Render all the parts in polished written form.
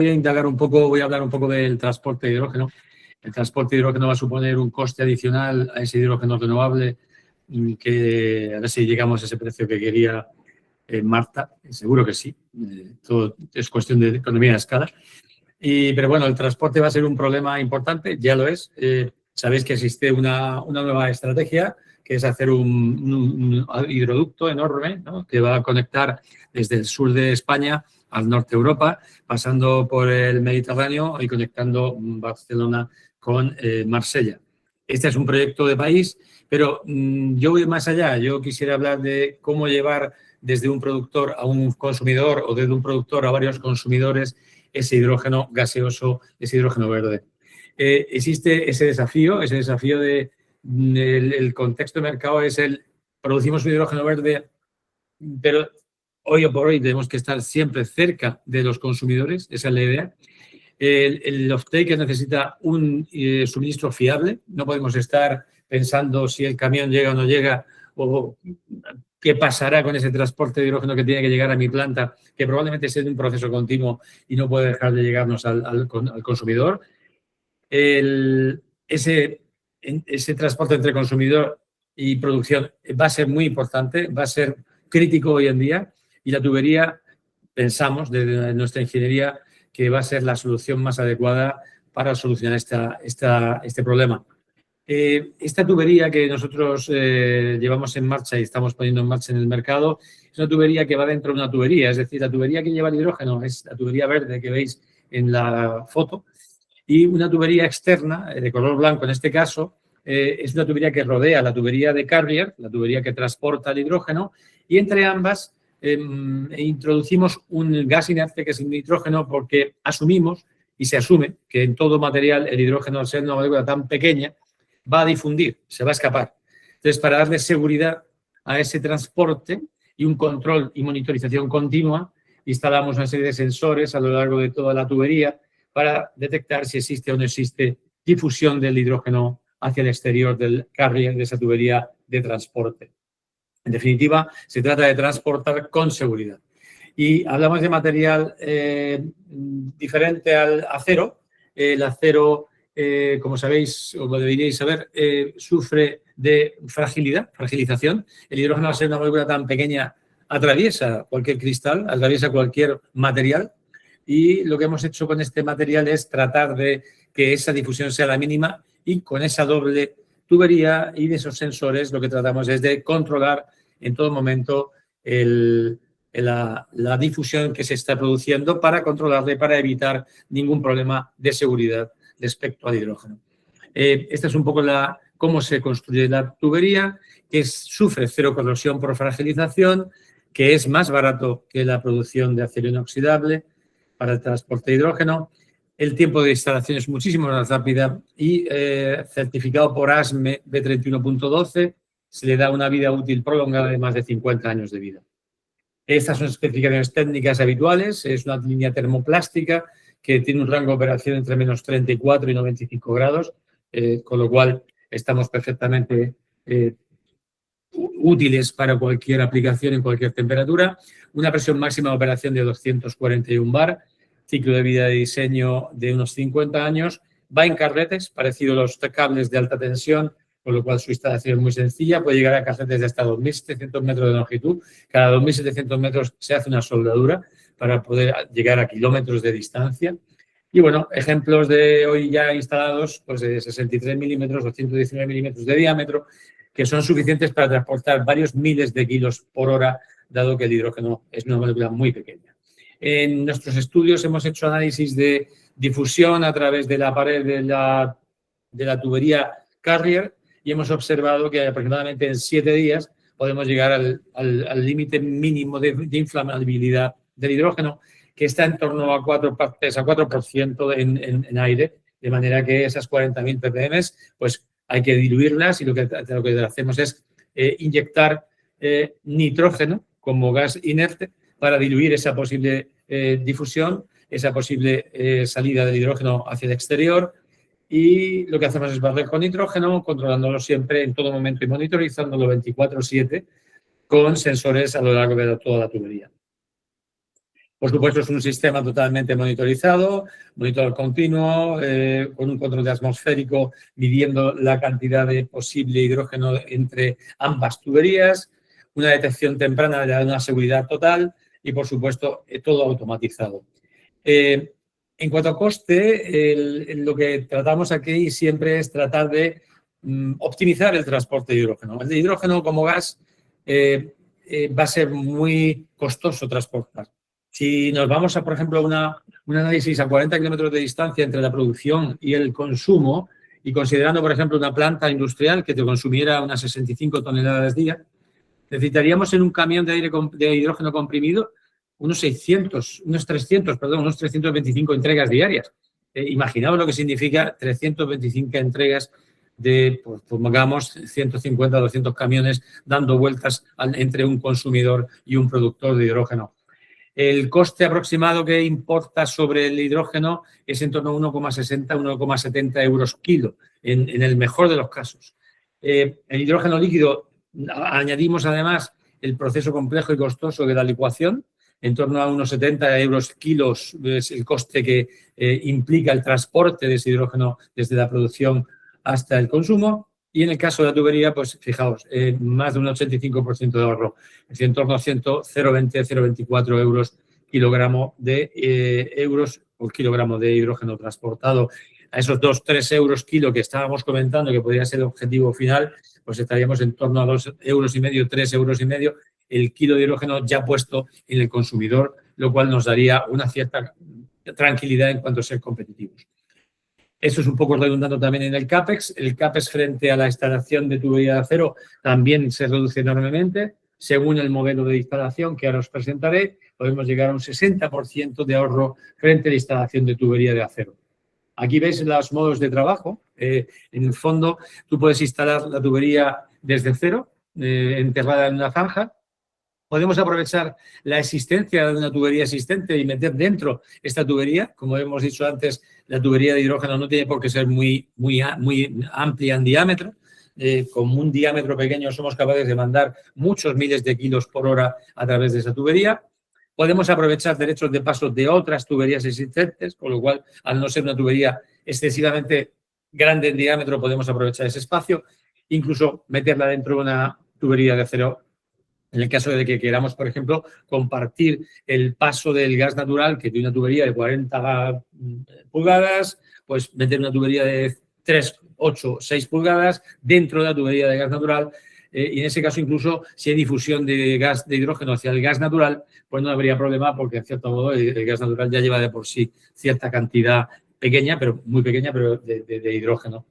Voy a hablar un poco del transporte de hidrógeno. El transporte de hidrógeno va a suponer un coste adicional a ese hidrógeno renovable, que a ver si llegamos a ese precio que quería Marta. Seguro que sí. Todo es cuestión de economía de escala. Pero bueno, el transporte va a ser un problema importante, ya lo es. Sabéis que existe una nueva estrategia, que es hacer un hidroducto enorme, ¿no?, que va a conectar desde el sur de España al norte de Europa, pasando por el Mediterráneo y conectando Barcelona con Marsella. Este es un proyecto de país, pero yo voy más allá. Yo quisiera hablar de cómo llevar desde un productor a un consumidor o desde un productor a varios consumidores ese hidrógeno gaseoso, ese hidrógeno verde. Existe ese desafío de el contexto de mercado es producimos un hidrógeno verde, pero hoy por hoy tenemos que estar siempre cerca de los consumidores, esa es la idea. El off-taker necesita un suministro fiable, no podemos estar pensando si el camión llega o no llega, o qué pasará con ese transporte de hidrógeno que tiene que llegar a mi planta, que probablemente sea de un proceso continuo y no puede dejar de llegarnos al consumidor. Ese transporte entre consumidor y producción va a ser muy importante, va a ser crítico hoy en día, y la tubería, pensamos desde nuestra ingeniería, que va a ser la solución más adecuada para solucionar este problema. Esta tubería que nosotros llevamos en marcha y estamos poniendo en marcha en el mercado es una tubería que va dentro de una tubería, es decir, la tubería que lleva el hidrógeno es la tubería verde que veis en la foto, y una tubería externa de color blanco, en este caso, es una tubería que rodea la tubería de carrier, la tubería que transporta el hidrógeno, y entre ambas introducimos un gas inerte que es el nitrógeno, porque asumimos y se asume que en todo material el hidrógeno, al ser una molécula tan pequeña, va a difundir, se va a escapar. Entonces, para darle seguridad a ese transporte y un control y monitorización continua, instalamos una serie de sensores a lo largo de toda la tubería para detectar si existe o no existe difusión del hidrógeno hacia el exterior del carrier, de esa tubería de transporte. En definitiva, se trata de transportar con seguridad. Y hablamos de material diferente al acero. El acero, como sabéis, o deberíais saber, sufre de fragilización. El hidrógeno, al ser una molécula tan pequeña, atraviesa cualquier cristal, atraviesa cualquier material. Y lo que hemos hecho con este material es tratar de que esa difusión sea la mínima, y con esa doble tubería y de esos sensores lo que tratamos es de controlar en todo momento la difusión que se está produciendo, para controlarla y para evitar ningún problema de seguridad respecto al hidrógeno. Esta es un poco cómo se construye la tubería, que sufre cero corrosión por fragilización, que es más barato que la producción de acero inoxidable para el transporte de hidrógeno. El tiempo de instalación es muchísimo más rápida y certificado por ASME B31.12, se le da una vida útil prolongada de más de 50 años de vida. Estas son especificaciones técnicas habituales. Es una línea termoplástica que tiene un rango de operación entre menos 34 y 95 grados, con lo cual estamos perfectamente útiles para cualquier aplicación en cualquier temperatura. Una presión máxima de operación de 241 bar, ciclo de vida de diseño de unos 50 años. Va en carretes, parecido a los cables de alta tensión, con lo cual su instalación es muy sencilla. Puede llegar a carretes de hasta 2.700 metros de longitud. Cada 2.700 metros se hace una soldadura para poder llegar a kilómetros de distancia. Y bueno, ejemplos de hoy ya instalados, pues de 63 milímetros o 119 milímetros de diámetro, que son suficientes para transportar varios miles de kilos por hora, dado que el hidrógeno es una molécula muy pequeña. En nuestros estudios hemos hecho análisis de difusión a través de la pared de la tubería carrier, y hemos observado que aproximadamente en 7 días podemos llegar al límite mínimo de inflamabilidad del hidrógeno, que está en torno a 4% en aire, de manera que esas 40.000 ppm, pues hay que diluirlas, y lo que hacemos es inyectar nitrógeno como gas inerte para diluir esa posible difusión, esa posible salida del hidrógeno hacia el exterior. Y lo que hacemos es barrer con nitrógeno, controlándolo siempre en todo momento y monitorizándolo 24/7 con sensores a lo largo de toda la tubería. Por supuesto, es un sistema totalmente monitorizado, monitor continuo, con un control de atmosférico, midiendo la cantidad de posible hidrógeno entre ambas tuberías, una detección temprana de una seguridad total y, por supuesto, todo automatizado. En cuanto a coste, lo que tratamos aquí siempre es tratar de optimizar el transporte de hidrógeno. El de hidrógeno como gas va a ser muy costoso transportar. Si nos vamos a, por ejemplo, un análisis a 40 kilómetros de distancia entre la producción y el consumo, y considerando, por ejemplo, una planta industrial que te consumiera unas 65 toneladas día, necesitaríamos en un camión de hidrógeno comprimido unos 325 entregas diarias. Imaginaos lo que significa 325 entregas de, pues, pongamos, 150 o 200 camiones dando vueltas entre un consumidor y un productor de hidrógeno. El coste aproximado que importa sobre el hidrógeno es en torno a 1,60, 1,70 euros kilo, en el mejor de los casos. El hidrógeno líquido, añadimos además el proceso complejo y costoso de la licuación, en torno a unos 70 euros kilos es el coste que implica el transporte de ese hidrógeno desde la producción hasta el consumo. Y en el caso de la tubería, pues fijaos, más de un 85% de ahorro, es decir, en torno a 0,20, 0,24 euros por kilogramo de hidrógeno transportado. A esos 2-3 euros kilo que estábamos comentando que podría ser el objetivo final, pues estaríamos en torno a 2,5 euros, 3,5 euros el kilo de hidrógeno ya puesto en el consumidor, lo cual nos daría una cierta tranquilidad en cuanto a ser competitivos. Eso es un poco redundando también en el CAPEX. El CAPEX frente a la instalación de tubería de acero también se reduce enormemente. Según el modelo de instalación que ahora os presentaré, podemos llegar a un 60% de ahorro frente a la instalación de tubería de acero. Aquí veis los modos de trabajo. En el fondo, tú puedes instalar la tubería desde cero, enterrada en una zanja. Podemos aprovechar la existencia de una tubería existente y meter dentro esta tubería. Como hemos dicho antes, la tubería de hidrógeno no tiene por qué ser muy amplia en diámetro. Con un diámetro pequeño somos capaces de mandar muchos miles de kilos por hora a través de esa tubería. Podemos aprovechar derechos de paso de otras tuberías existentes, con lo cual, al no ser una tubería excesivamente grande en diámetro, podemos aprovechar ese espacio, incluso meterla dentro de una tubería de acero. En el caso de que queramos, por ejemplo, compartir el paso del gas natural, que tiene una tubería de 40 pulgadas, pues meter una tubería de 3, 8, 6 pulgadas dentro de la tubería de gas natural. Y en ese caso, incluso, si hay difusión de gas de hidrógeno hacia el gas natural, pues no habría problema porque, en cierto modo, el gas natural ya lleva de por sí cierta cantidad pequeña, pero muy pequeña, pero de hidrógeno.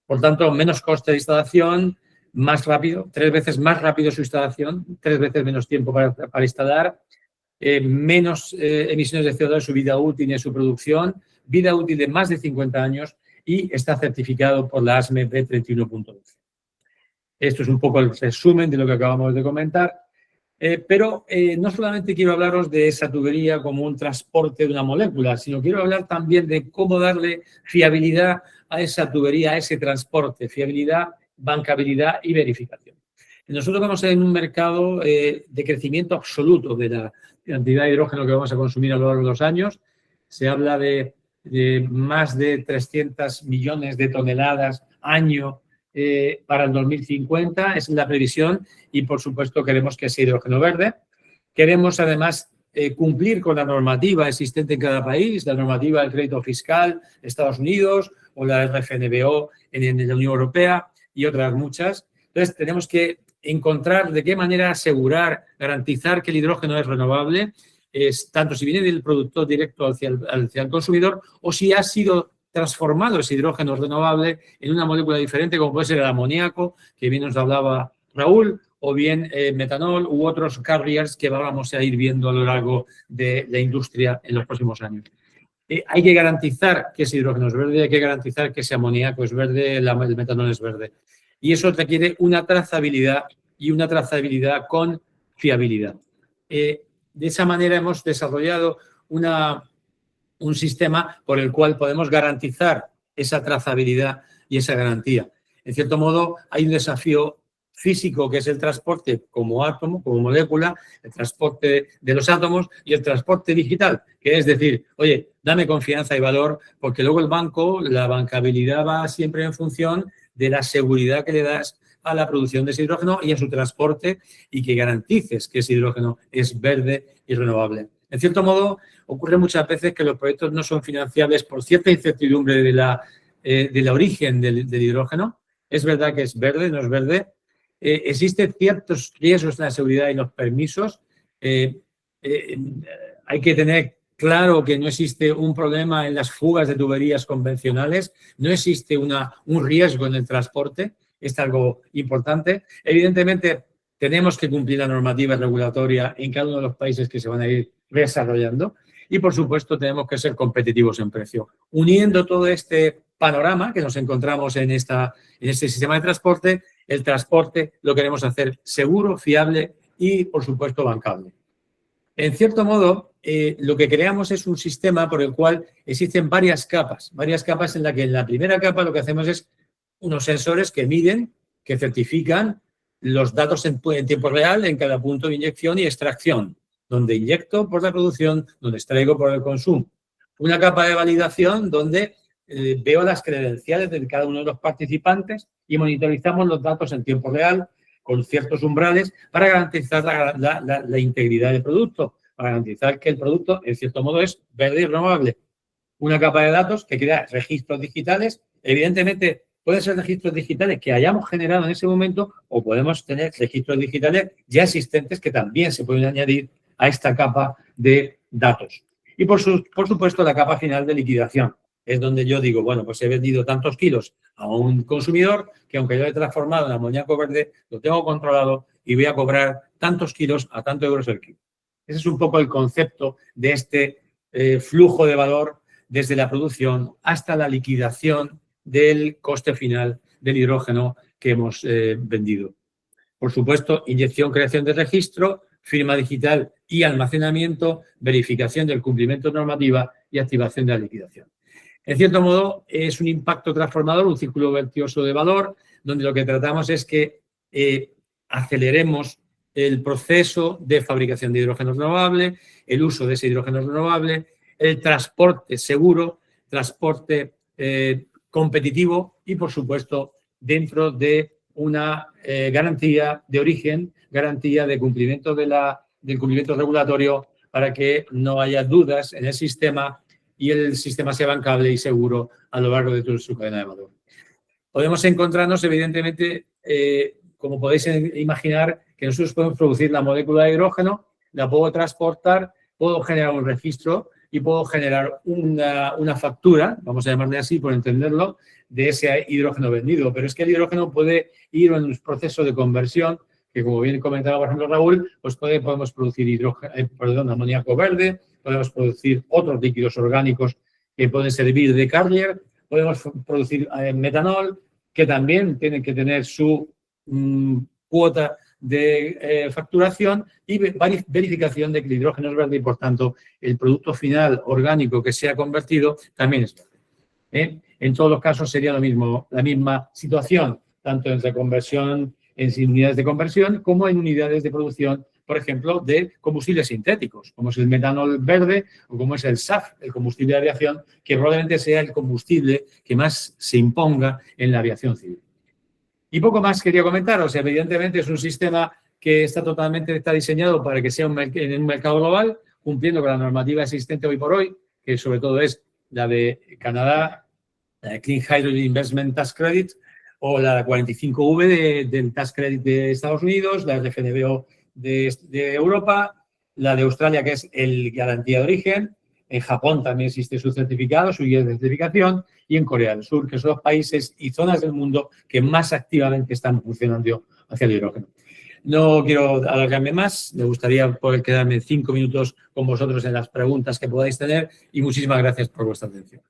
Por tanto, menos coste de instalación, más rápido, 3 veces más rápido su instalación, 3 veces menos tiempo para instalar, menos emisiones de CO2 en su vida útil y en su producción, vida útil de más de 50 años y está certificado por la ASME B31.12. Esto es un poco el resumen de lo que acabamos de comentar, pero no solamente quiero hablaros de esa tubería como un transporte de una molécula, sino quiero hablar también de cómo darle fiabilidad a esa tubería, a ese transporte, fiabilidad, bancabilidad y verificación. Nosotros vamos en un mercado de crecimiento absoluto de la cantidad de hidrógeno que vamos a consumir a lo largo de los años. Se habla de más de 300 millones de toneladas año para el 2050, es la previsión, y por supuesto queremos que sea hidrógeno verde. Queremos además cumplir con la normativa existente en cada país, la normativa del crédito fiscal de Estados Unidos o la RFNBO en la Unión Europea y otras muchas. Entonces, tenemos que encontrar de qué manera asegurar, garantizar que el hidrógeno es renovable, tanto si viene del productor directo hacia el consumidor o si ha sido transformado ese hidrógeno renovable en una molécula diferente, como puede ser el amoníaco, que bien nos hablaba Raúl, o bien metanol u otros carriers que vamos a ir viendo a lo largo de la industria en los próximos años. Hay que garantizar que ese hidrógeno es verde, hay que garantizar que ese amoníaco es verde, el metanol es verde. Y eso requiere una trazabilidad y una trazabilidad con fiabilidad. De esa manera hemos desarrollado un sistema por el cual podemos garantizar esa trazabilidad y esa garantía. En cierto modo, hay un desafío físico, que es el transporte como átomo, como molécula, el transporte de los átomos, y el transporte digital, que es decir, oye, dame confianza y valor, porque luego el banco, la bancabilidad va siempre en función de la seguridad que le das a la producción de ese hidrógeno y a su transporte, y que garantices que ese hidrógeno es verde y renovable. En cierto modo, ocurre muchas veces que los proyectos no son financiables por cierta incertidumbre de la origen del hidrógeno. Es verdad que es verde, no es verde. Existen ciertos riesgos en la seguridad y los permisos. Hay que tener claro que no existe un problema en las fugas de tuberías convencionales, no existe un riesgo en el transporte, es algo importante. Evidentemente, tenemos que cumplir la normativa regulatoria en cada uno de los países que se van a ir desarrollando y, por supuesto, tenemos que ser competitivos en precio. Uniendo todo este panorama que nos encontramos en este sistema de transporte, el transporte lo queremos hacer seguro, fiable y, por supuesto, bancable. En cierto modo, lo que creamos es un sistema por el cual existen varias capas en la que en la primera capa lo que hacemos es unos sensores que miden, que certifican los datos en tiempo real en cada punto de inyección y extracción, donde inyecto por la producción, donde extraigo por el consumo. Una capa de validación donde veo las credenciales de cada uno de los participantes y monitorizamos los datos en tiempo real con ciertos umbrales para garantizar la integridad del producto, para garantizar que el producto, en cierto modo, es verde y renovable. Una capa de datos que crea registros digitales. Evidentemente, pueden ser registros digitales que hayamos generado en ese momento o podemos tener registros digitales ya existentes que también se pueden añadir a esta capa de datos. Y, por supuesto, la capa final de liquidación. Es donde yo digo, bueno, pues he vendido tantos kilos a un consumidor que aunque yo he transformado en amoníaco verde, lo tengo controlado y voy a cobrar tantos kilos a tantos euros el kilo. Ese es un poco el concepto de este flujo de valor desde la producción hasta la liquidación del coste final del hidrógeno que hemos vendido. Por supuesto, inyección, creación de registro, firma digital y almacenamiento, verificación del cumplimiento de normativa y activación de la liquidación. En cierto modo, es un impacto transformador, un círculo virtuoso de valor, donde lo que tratamos es que aceleremos el proceso de fabricación de hidrógeno renovable, el uso de ese hidrógeno renovable, el transporte seguro, transporte competitivo y, por supuesto, dentro de una garantía de origen, garantía de cumplimiento del cumplimiento regulatorio para que no haya dudas en el sistema y el sistema sea bancable y seguro a lo largo de toda su cadena de valor. Podemos encontrarnos, evidentemente, como podéis imaginar, que nosotros podemos producir la molécula de hidrógeno, la puedo transportar, puedo generar un registro y puedo generar una factura, vamos a llamarle así por entenderlo, de ese hidrógeno vendido. Pero es que el hidrógeno puede ir en un proceso de conversión que, como bien comentaba, por ejemplo, Raúl, pues podemos producir amoníaco verde, podemos producir otros líquidos orgánicos que pueden servir de carrier, podemos producir metanol, que también tienen que tener su cuota de facturación y verificación de que el hidrógeno es verde y, por tanto, el producto final orgánico que sea convertido también es verde. En todos los casos sería lo mismo, la misma situación, tanto en reconversión, en unidades de conversión, como en unidades de producción, por ejemplo, de combustibles sintéticos, como es el metanol verde o como es el SAF, el combustible de aviación, que probablemente sea el combustible que más se imponga en la aviación civil. Y poco más quería comentaros. Evidentemente es un sistema que está diseñado para que sea en un mercado global, cumpliendo con la normativa existente hoy por hoy, que sobre todo es la de Canadá, la de Clean Hydrogen Investment Tax Credit, o la 45V del Tax Credit de Estados Unidos, la RFNBO de Europa, la de Australia, que es el garantía de origen. En Japón también existe su certificado, su guía de certificación, y en Corea del Sur, que son los países y zonas del mundo que más activamente están funcionando hacia el hidrógeno. No quiero alargarme más, me gustaría poder quedarme 5 minutos con vosotros en las preguntas que podáis tener y muchísimas gracias por vuestra atención.